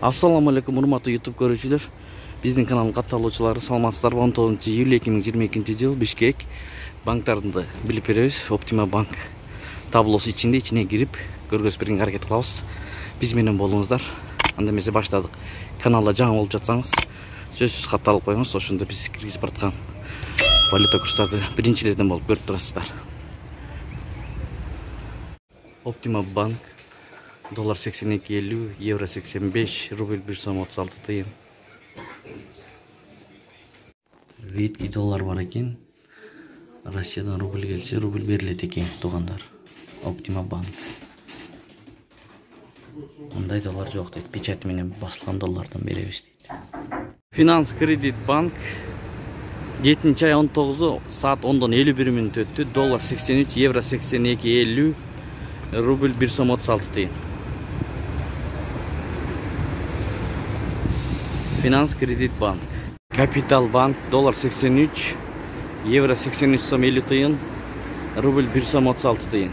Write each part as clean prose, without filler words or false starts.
Assalamu alaikum урматтуу YouTube көрүүчүлөр. Биздин канал катталуучулары саламатсыздарбы? 19-июль 2022 жыл Бишкек банктарды билип беребиз. Optima банк таблосу ичине кирип көргөзүп берүүгө аракет кылабыз. Биз менен болуңуздар. Анда эмесе баштадык. Каналда жаңы болуп жатсаңыз, сөзсүз катталып коюңуз. Ошондо биз киргизип бараткан валюта курстарды биринчилерден болуп көрүп турасыздар. Optima банк доллар 82.50, евро 85, рубль 1 сом 36 тыйын. Ветки доллар бар экен. Россиядан рубль келсе, рубль берилет экен, туугандар. Optima банк. Мындай доллар жок дейт. Печать менен басылган доллардан беребиз дейт. Финанс кредит банк 7-ай 19 saat 10-дан 51 мүнөт өттү. Доллар 83, евро 82.50, рубль 1 сом 36 тыйын. Финанс кредит банк. Капитал банк доллар 83, евро 83 сом 50 тыйын, рубль 1 сом 36 тыйын.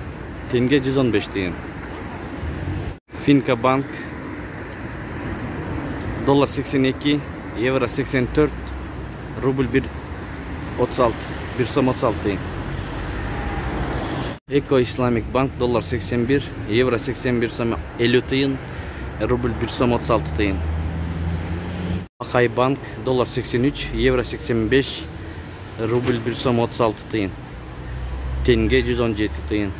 Тенге 115 тыйын. Финка банк доллар 82, евро 84, рубль 1 сом 36 тыйын. Эко Исламик банк доллар 81, евро 81 сом 50 тыйын, рубль 1 сом 36 тыйын. Акай банк доллар 83, евро 85, рубль 1 сом 36 тыйын. Тенге 117 тыйын.